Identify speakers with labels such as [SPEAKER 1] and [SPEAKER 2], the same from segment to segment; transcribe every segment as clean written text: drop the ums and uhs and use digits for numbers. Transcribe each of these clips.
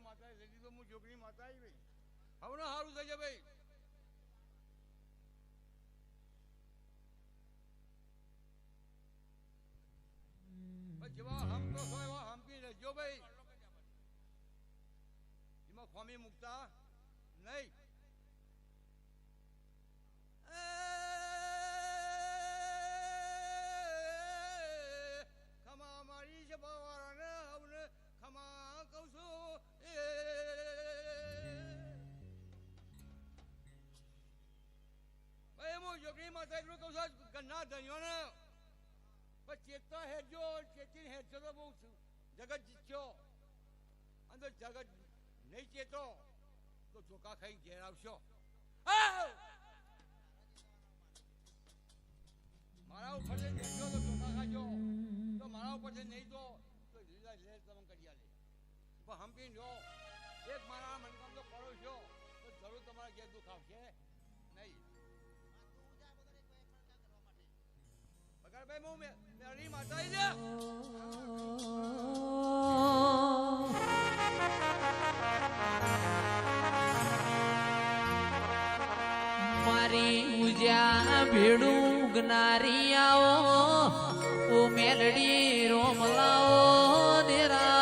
[SPEAKER 1] માતા લઈ દીધો હું છોકરી માતા આવી ભાઈ હવે સારું થઈ જાય ભાઈ જેવા હમ તો છો એવા હમકી રહેજો ભાઈ એમાં ખોમી મૂકતા નહીં ખમા મારી છે બાવાને હવે ખમા કહું છું ભાઈ હું છોકરી માતા એટલું કહું છું ગન્ના ધન્યો ને ચેતતા હેરજો ચેતી હેરજો તો બહુ જગત જીતશો અંદર જગત નહીં ચેતો તો ચોખા ખાઈ ઘેર આવશો મારા ઉપર દેખજો તો ચોખા ખાજો તો મારા ઉપર નહીં તો લીલા લેર તમે કરી આલે પણ હમપી જો એક મારા મનકામ તો કરો છો તો જરૂર તમારા ઘેર દુઃખ આવશે નહીં ભાઈ હું મેરી માતા છે
[SPEAKER 2] મારી ઉજા ભેડું ગનારી આવો ઓ મેલડી રોમલાઓ દેરા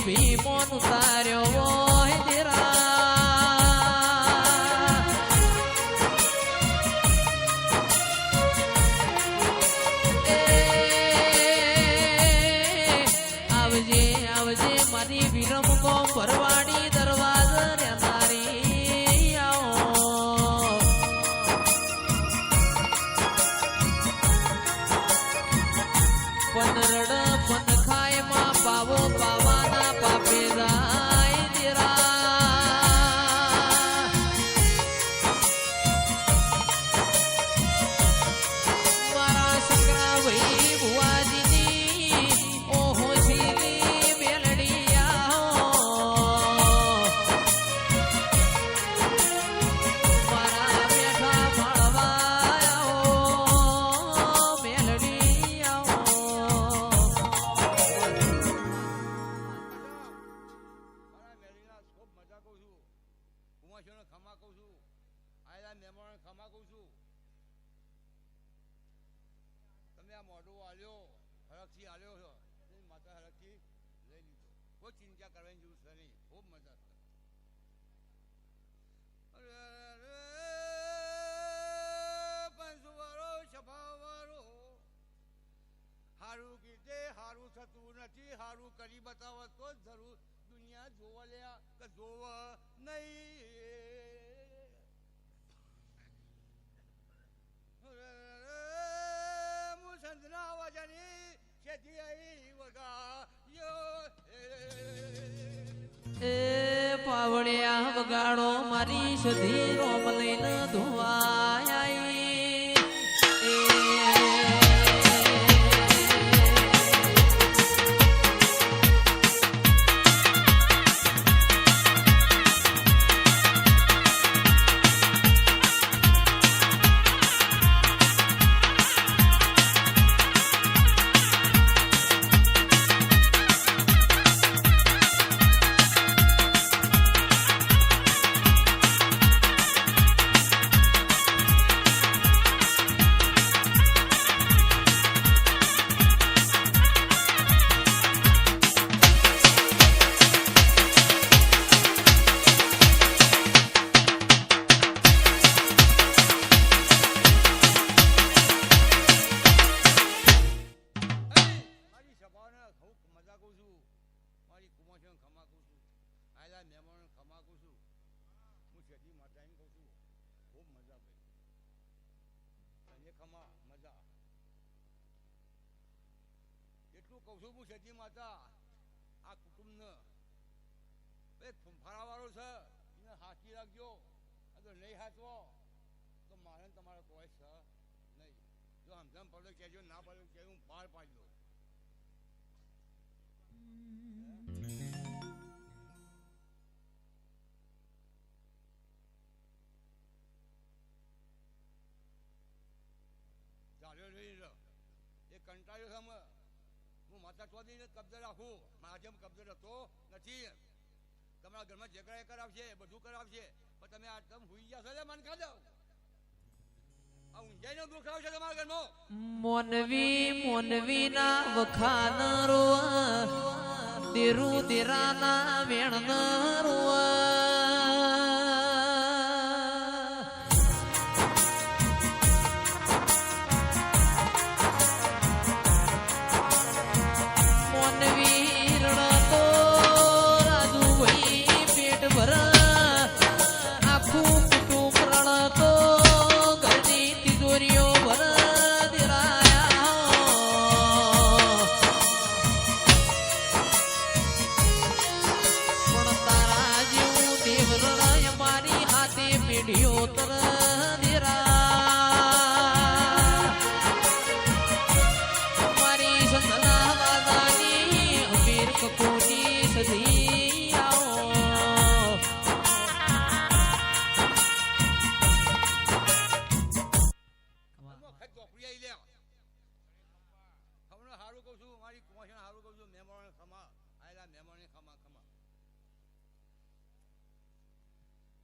[SPEAKER 2] ભીમોન ઉતાર્યો હોય દેરા આવજે આવજે મારી વિરમ કો ભરવાડી દરવાજ રે મારી આવો પનરડ પન ખાય માં પાવો પાવાના પાપે જાય તેરા મારા શકરા ભાઈ ભુવાજીની ઓહો શીલી મેલડી મારા બેઠા મળવા મેલડી
[SPEAKER 1] ખમા કહું છું આયલા મહેમાન ખમા કહું છું તમે આ મોઢું આલ્યો હરકથી આલ્યો છો માતા હરકથી લઈ લીધો કોઈ ચિંતા કરવાની જરૂર છે નહીં ખૂબ મજા પંચવાળો છપાવાળો હારું કીધે હારું થતું નથી હારું કરી બતાવો તો જરૂર દુનિયા જોવા લ્યા કે જોવા નહીં મુસંદના અવાજની ખેતી આવી વગા
[SPEAKER 2] એ પાવળિયા વગાડો મારી સધી રોમ લઈને ધોવાય
[SPEAKER 1] એટલું કહું છું હું સતી માતા આ કુટુંબને એક ફૂંફાળાવાળો છે એને હાચી રાખજો. આ તો નહીં હાચવો તો મારે તમારે કોઈ છે નહીં. જો સમજણ પડે કહેજો, ના પડે કે હું બહાર પાડી દઉં. ચાલ્યો નહીં એ કંટાળ્યો છે અમે. હું માતા ચોધીને કબજે રાખું, મારા જેમ કબજે રહેતો નથી. તમારા ઘરમાં જે કરાય કરાવશે, બધું કરાવશે, પણ તમે આ તમે હુઈ ગયા છો એટલે મન ખાધો. આ ઊંઝાઈનો દુઃખ આવશે તમારા ઘરમાં.
[SPEAKER 2] મોનવી મોનવી ના વખાન રોવા, દેરુ દેરાના વેણ રોવા.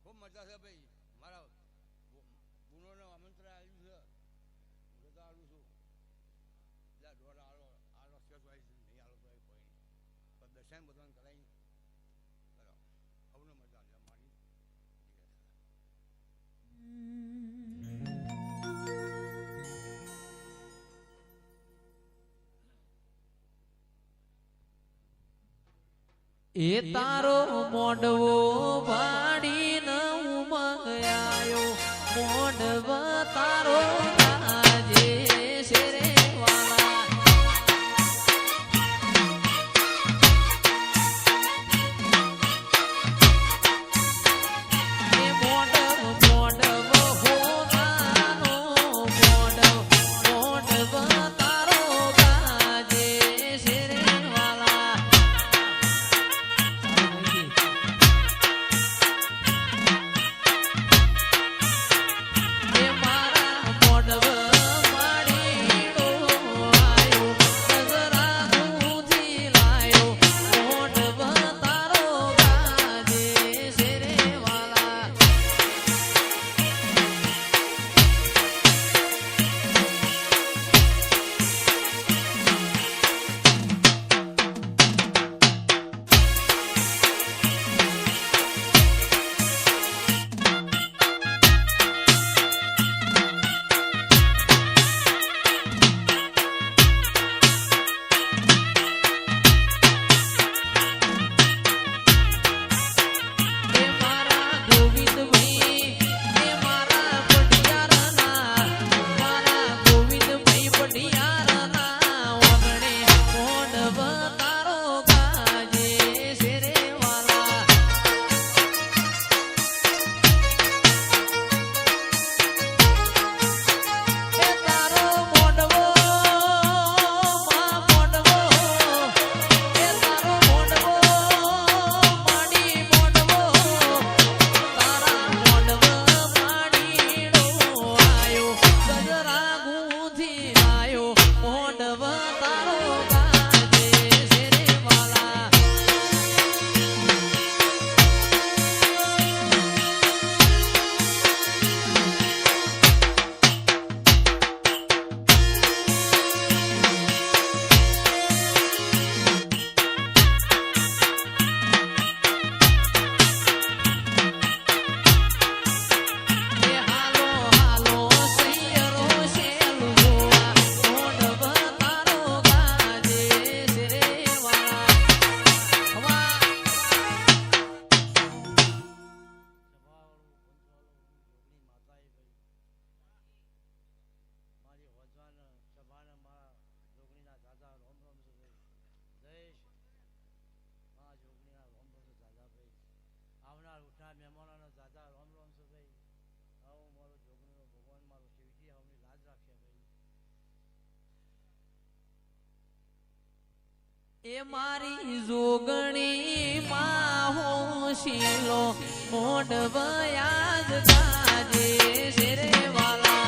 [SPEAKER 2] ખૂબ મજા છે ભાઈ. મારા ગુણોને આમંત્રણ આવ્યું છે, હું જતા આવું છું. જ્યાં દોડ આલો આલો શેષ હોય છે, નહીં આલો તો કોઈ નહીં. પણ દર્શન બધાને કરાવી બરાબર સૌને મજા લે મારી. એ તારો મોડવો વાડી ન ઉમગ્યાયો, મોડવ તારો આજે શેરે વાલા. એ મોડવ મોડવ હોનાનો મોડવ તારો આજે શેરે વાલા.
[SPEAKER 3] એ મારી જોગણી માં હું શીલો મોઢવયા જ ગાજે શેરે વાલા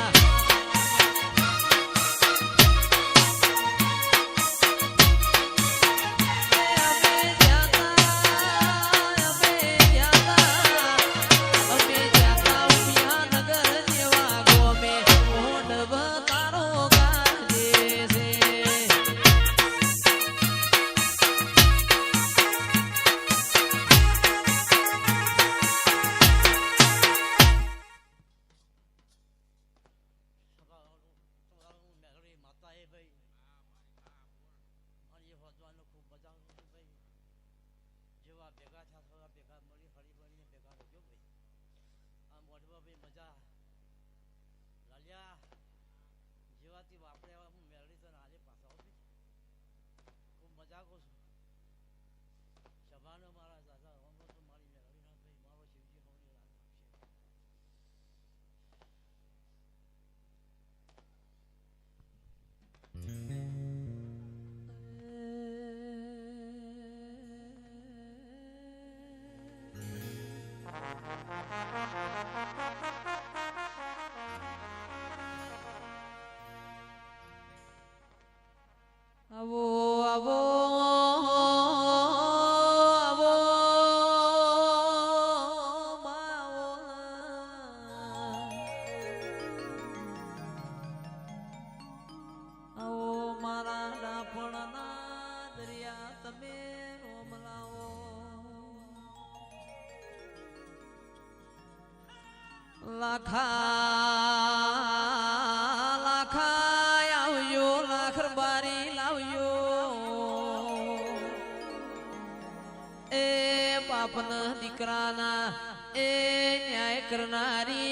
[SPEAKER 3] દીકરાના એ ન્યાય કરનારી